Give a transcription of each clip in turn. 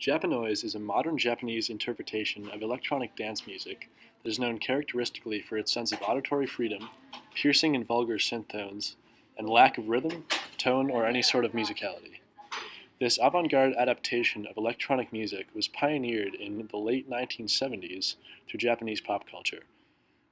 Japanoise is a modern Japanese interpretation of electronic dance music that is known characteristically for its sense of auditory freedom, piercing and vulgar synth tones, and lack of rhythm, tone, or any sort of musicality. This avant-garde adaptation of electronic music was pioneered in the late 1970s through Japanese pop culture.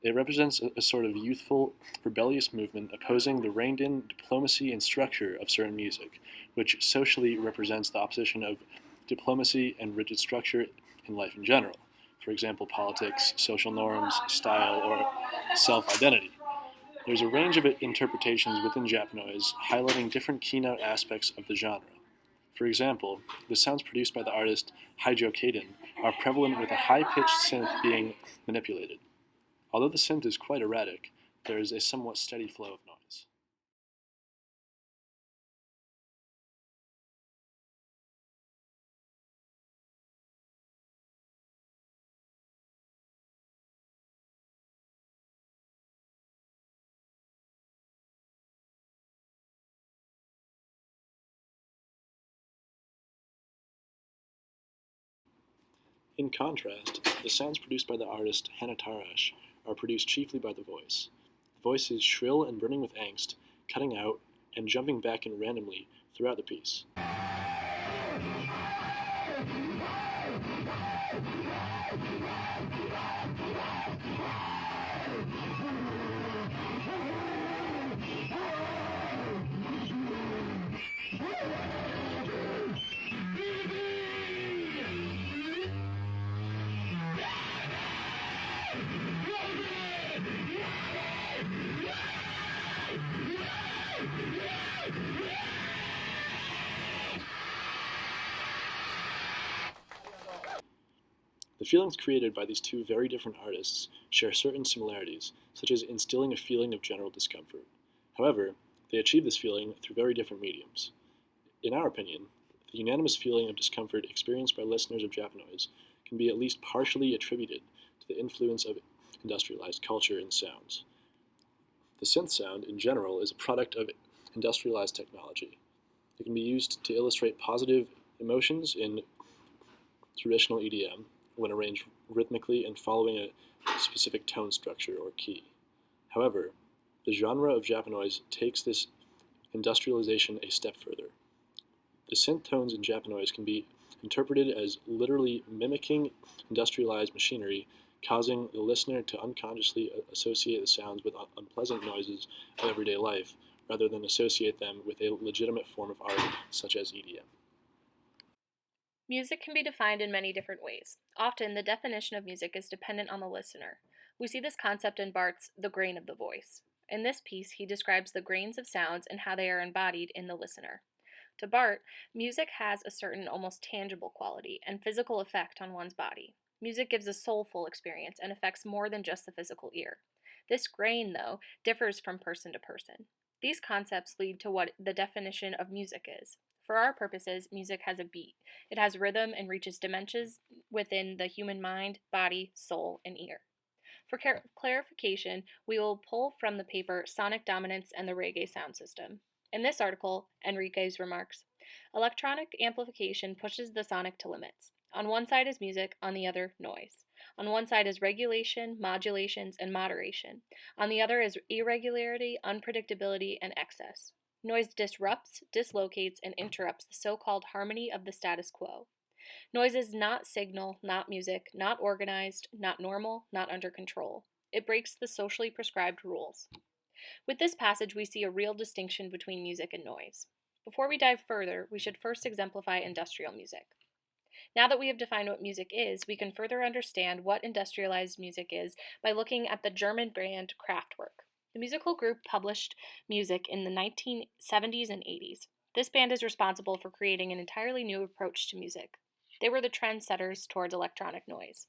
It represents a sort of youthful, rebellious movement opposing the reined-in diplomacy and structure of certain music, which socially represents the opposition of diplomacy and rigid structure in life in general. For example, politics, social norms, style, or self-identity. There's a range of interpretations within Japanoise, highlighting different keynote aspects of the genre. For example, the sounds produced by the artist Dichotomy are prevalent with a high-pitched synth being manipulated. Although the synth is quite erratic, there is a somewhat steady flow of noise. In contrast, the sounds produced by the artist Hanatarash are produced chiefly by the voice. The voice is shrill and brimming with angst, cutting out and jumping back in randomly throughout the piece. The feelings created by these two very different artists share certain similarities, such as instilling a feeling of general discomfort. However, they achieve this feeling through very different mediums. In our opinion, the unanimous feeling of discomfort experienced by listeners of Japanoise can be at least partially attributed to the influence of industrialized culture and sounds. The synth sound, in general, is a product of industrialized technology. It can be used to illustrate positive emotions in traditional EDM when arranged rhythmically and following a specific tone structure or key. However, the genre of Japanoise takes this industrialization a step further. The synth tones in Japanoise can be interpreted as literally mimicking industrialized machinery, causing the listener to unconsciously associate the sounds with unpleasant noises of everyday life, rather than associate them with a legitimate form of art such as EDM. Music can be defined in many different ways. Often, the definition of music is dependent on the listener. We see this concept in Barthes' The Grain of the Voice. In this piece, he describes the grains of sounds and how they are embodied in the listener. To Barthes, music has a certain almost tangible quality and physical effect on one's body. Music gives a soulful experience and affects more than just the physical ear. This grain, though, differs from person to person. These concepts lead to what the definition of music is. For our purposes, music has a beat. It has rhythm and reaches dimensions within the human mind, body, soul, and ear. For clarification, we will pull from the paper Sonic Dominance and the Reggae Sound System. In this article, Enrique's remarks, electronic amplification pushes the sonic to limits. On one side is music, on the other, noise. On one side is regulation, modulations, and moderation. On the other is irregularity, unpredictability, and excess. Noise disrupts, dislocates, and interrupts the so-called harmony of the status quo. Noise is not signal, not music, not organized, not normal, not under control. It breaks the socially prescribed rules. With this passage, we see a real distinction between music and noise. Before we dive further, we should first exemplify industrial music. Now that we have defined what music is, we can further understand what industrialized music is by looking at the German band Kraftwerk. The musical group published music in the 1970s and 80s. This band is responsible for creating an entirely new approach to music. They were the trendsetters towards electronic noise.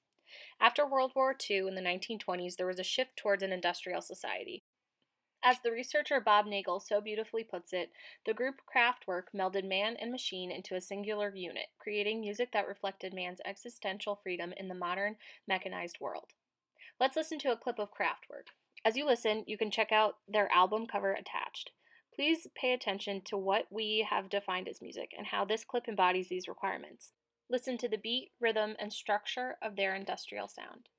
After World War II in the 1920s, there was a shift towards an industrial society. As the researcher Bob Nagel so beautifully puts it, the group Kraftwerk melded man and machine into a singular unit, creating music that reflected man's existential freedom in the modern, mechanized world. Let's listen to a clip of Kraftwerk. As you listen, you can check out their album cover attached. Please pay attention to what we have defined as music and how this clip embodies these requirements. Listen to the beat, rhythm, and structure of their industrial sound.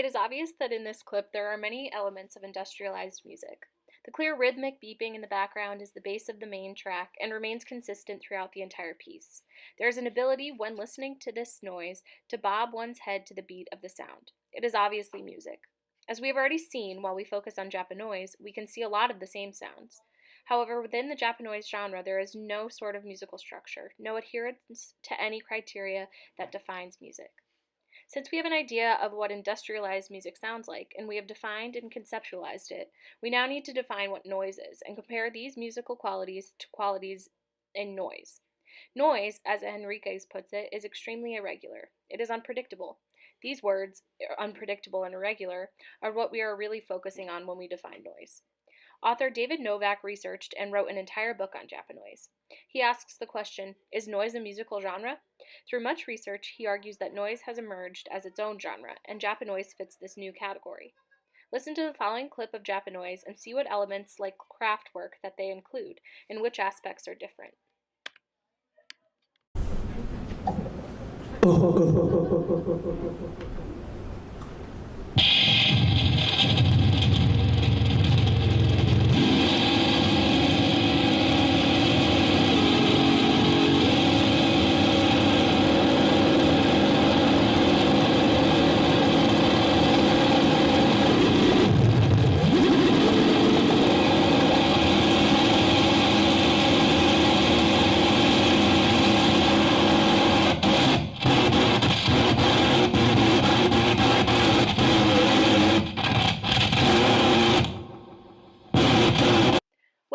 It is obvious that in this clip there are many elements of industrialized music. The clear rhythmic beeping in the background is the base of the main track and remains consistent throughout the entire piece. There is an ability, when listening to this noise, to bob one's head to the beat of the sound. It is obviously music. As we have already seen, while we focus on Japanoise, we can see a lot of the same sounds. However, within the Japanoise genre, there is no sort of musical structure, no adherence to any criteria that defines music. Since we have an idea of what industrialized music sounds like, and we have defined and conceptualized it, we now need to define what noise is and compare these musical qualities to qualities in noise. Noise, as Enriquez puts it, is extremely irregular. It is unpredictable. These words, unpredictable and irregular, are what we are really focusing on when we define noise. Author David Novak researched and wrote an entire book on Japanoise. He asks the question, is noise a musical genre? Through much research, he argues that noise has emerged as its own genre, and Japanoise fits this new category. Listen to the following clip of Japanoise and see what elements like craft work that they include, and which aspects are different.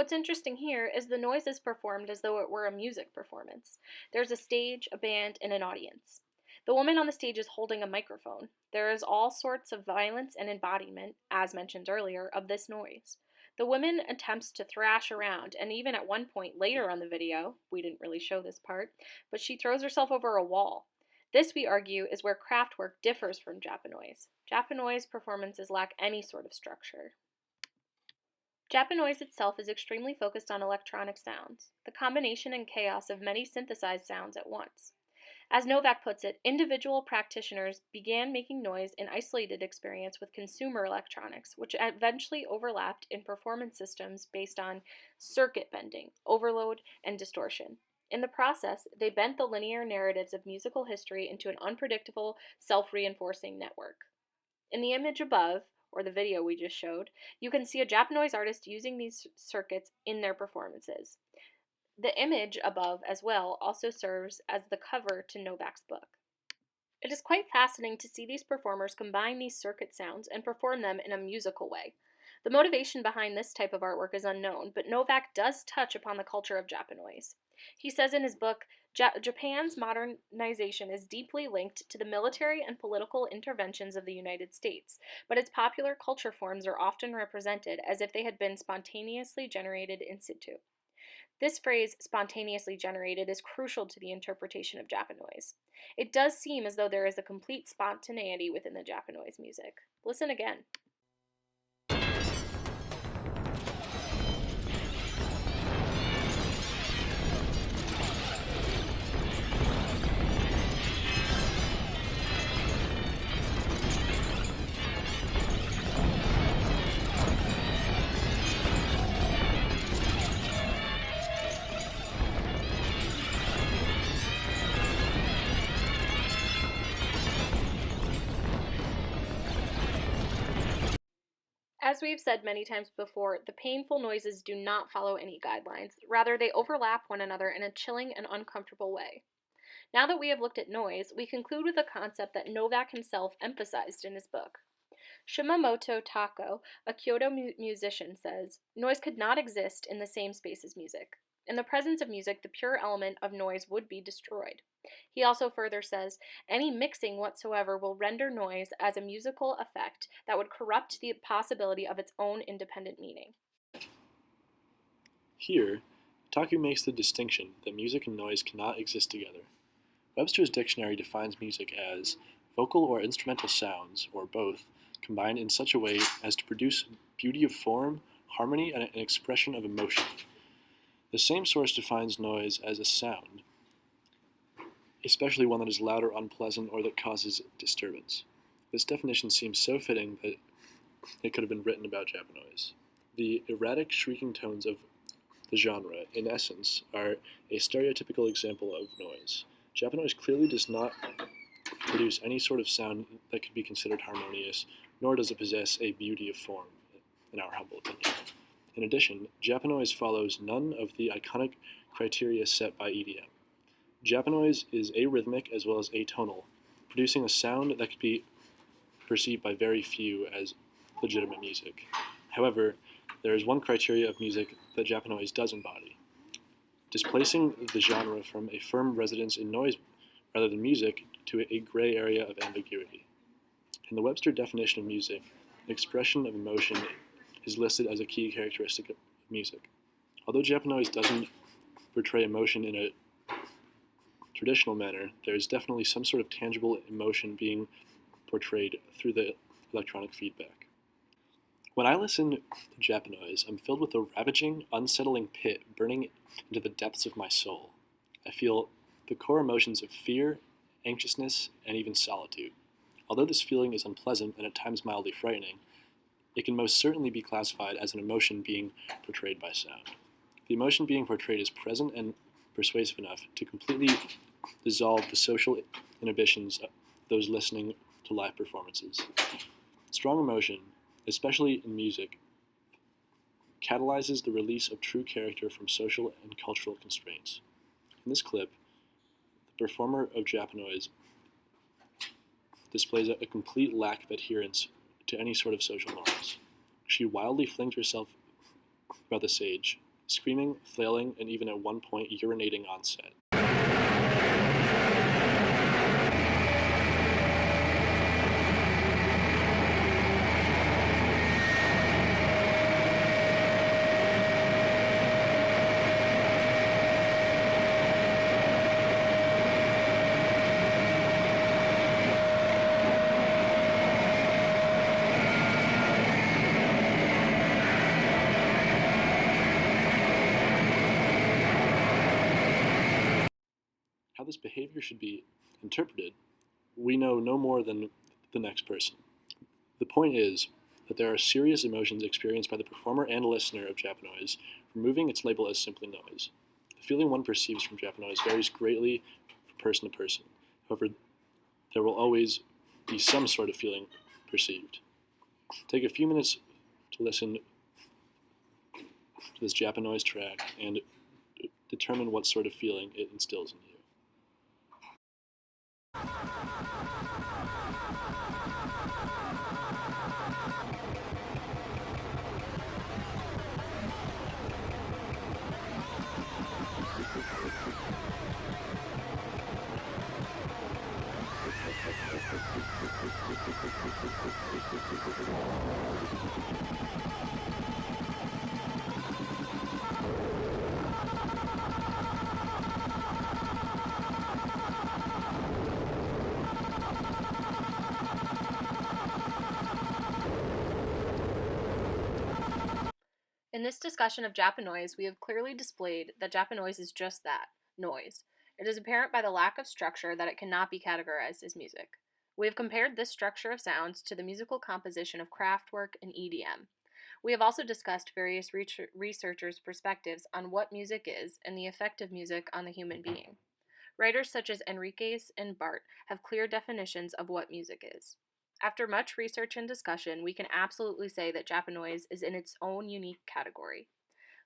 What's interesting here is the noise is performed as though it were a music performance. There's a stage, a band, and an audience. The woman on the stage is holding a microphone. There is all sorts of violence and embodiment, as mentioned earlier, of this noise. The woman attempts to thrash around, and even at one point later on the video, we didn't really show this part, but she throws herself over a wall. This, we argue, is where Kraftwerk differs from Japanoise. Japanoise performances lack any sort of structure. Japanoise itself is extremely focused on electronic sounds, the combination and chaos of many synthesized sounds at once. As Novak puts it, individual practitioners began making noise in isolated experience with consumer electronics, which eventually overlapped in performance systems based on circuit bending, overload, and distortion. In the process, they bent the linear narratives of musical history into an unpredictable, self reinforcing network. In the image above, or the video we just showed, you can see a Japanoise artist using these circuits in their performances. The image above as well also serves as the cover to Novak's book. It is quite fascinating to see these performers combine these circuit sounds and perform them in a musical way. The motivation behind this type of artwork is unknown, but Novak does touch upon the culture of Japanoise. He says in his book, Japan's modernization is deeply linked to the military and political interventions of the United States, but its popular culture forms are often represented as if they had been spontaneously generated in situ. This phrase, spontaneously generated, is crucial to the interpretation of Japanoise. It does seem as though there is a complete spontaneity within the Japanoise music. Listen again. As we've said many times before, the painful noises do not follow any guidelines. Rather, they overlap one another in a chilling and uncomfortable way. Now that we have looked at noise, we conclude with a concept that Novak himself emphasized in his book. Shimamoto Tako, a Kyoto musician, says noise could not exist in the same space as music. In the presence of music, the pure element of noise would be destroyed. He also further says any mixing whatsoever will render noise as a musical effect that would corrupt the possibility of its own independent meaning. Here, Taku makes the distinction that music and noise cannot exist together. Webster's dictionary defines music as vocal or instrumental sounds, or both, combined in such a way as to produce beauty of form, harmony, and an expression of emotion. The same source defines noise as a sound, especially one that is loud or unpleasant or that causes disturbance. This definition seems so fitting that it could have been written about Japanoise. The erratic, shrieking tones of the genre, in essence, are a stereotypical example of noise. Japanoise clearly does not produce any sort of sound that could be considered harmonious, nor does it possess a beauty of form, in our humble opinion. In addition, Japanoise follows none of the iconic criteria set by EDM. Japanoise is arrhythmic as well as atonal, producing a sound that could be perceived by very few as legitimate music. However, there is one criteria of music that Japanoise does embody, displacing the genre from a firm residence in noise rather than music to a gray area of ambiguity. In the Webster definition of music, the expression of emotion is listed as a key characteristic of music. Although Japanoise doesn't portray emotion in a traditional manner, there is definitely some sort of tangible emotion being portrayed through the electronic feedback. When I listen to Japanoise, I'm filled with a ravaging, unsettling pit burning into the depths of my soul. I feel the core emotions of fear, anxiousness, and even solitude. Although this feeling is unpleasant and at times mildly frightening, it can most certainly be classified as an emotion being portrayed by sound. The emotion being portrayed is present and persuasive enough to completely dissolve the social inhibitions of those listening to live performances. Strong emotion, especially in music, catalyzes the release of true character from social and cultural constraints. In this clip, the performer of Japanoise displays a complete lack of adherence to any sort of social norms. She wildly flings herself about the stage, screaming, flailing, and even at one point urinating on set. How this behavior should be interpreted, we know no more than the next person. The point is that there are serious emotions experienced by the performer and listener of Japanoise, removing its label as simply noise. The feeling one perceives from Japanoise varies greatly from person to person. However, there will always be some sort of feeling perceived. Take a few minutes to listen to this Japanoise track and determine what sort of feeling it instills in you. In this discussion of Japanoise, we have clearly displayed that Japanoise is just that, noise. It is apparent by the lack of structure that it cannot be categorized as music. We have compared this structure of sounds to the musical composition of Kraftwerk and EDM. We have also discussed various researchers' perspectives on what music is and the effect of music on the human being. Writers such as Enriquez and Bart have clear definitions of what music is. After much research and discussion, we can absolutely say that Japanoise is in its own unique category.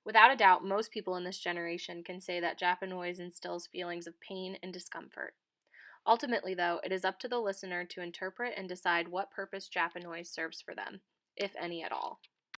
Without a doubt, most people in this generation can say that Japanoise instills feelings of pain and discomfort. Ultimately, though, it is up to the listener to interpret and decide what purpose Japanoise serves for them, if any at all.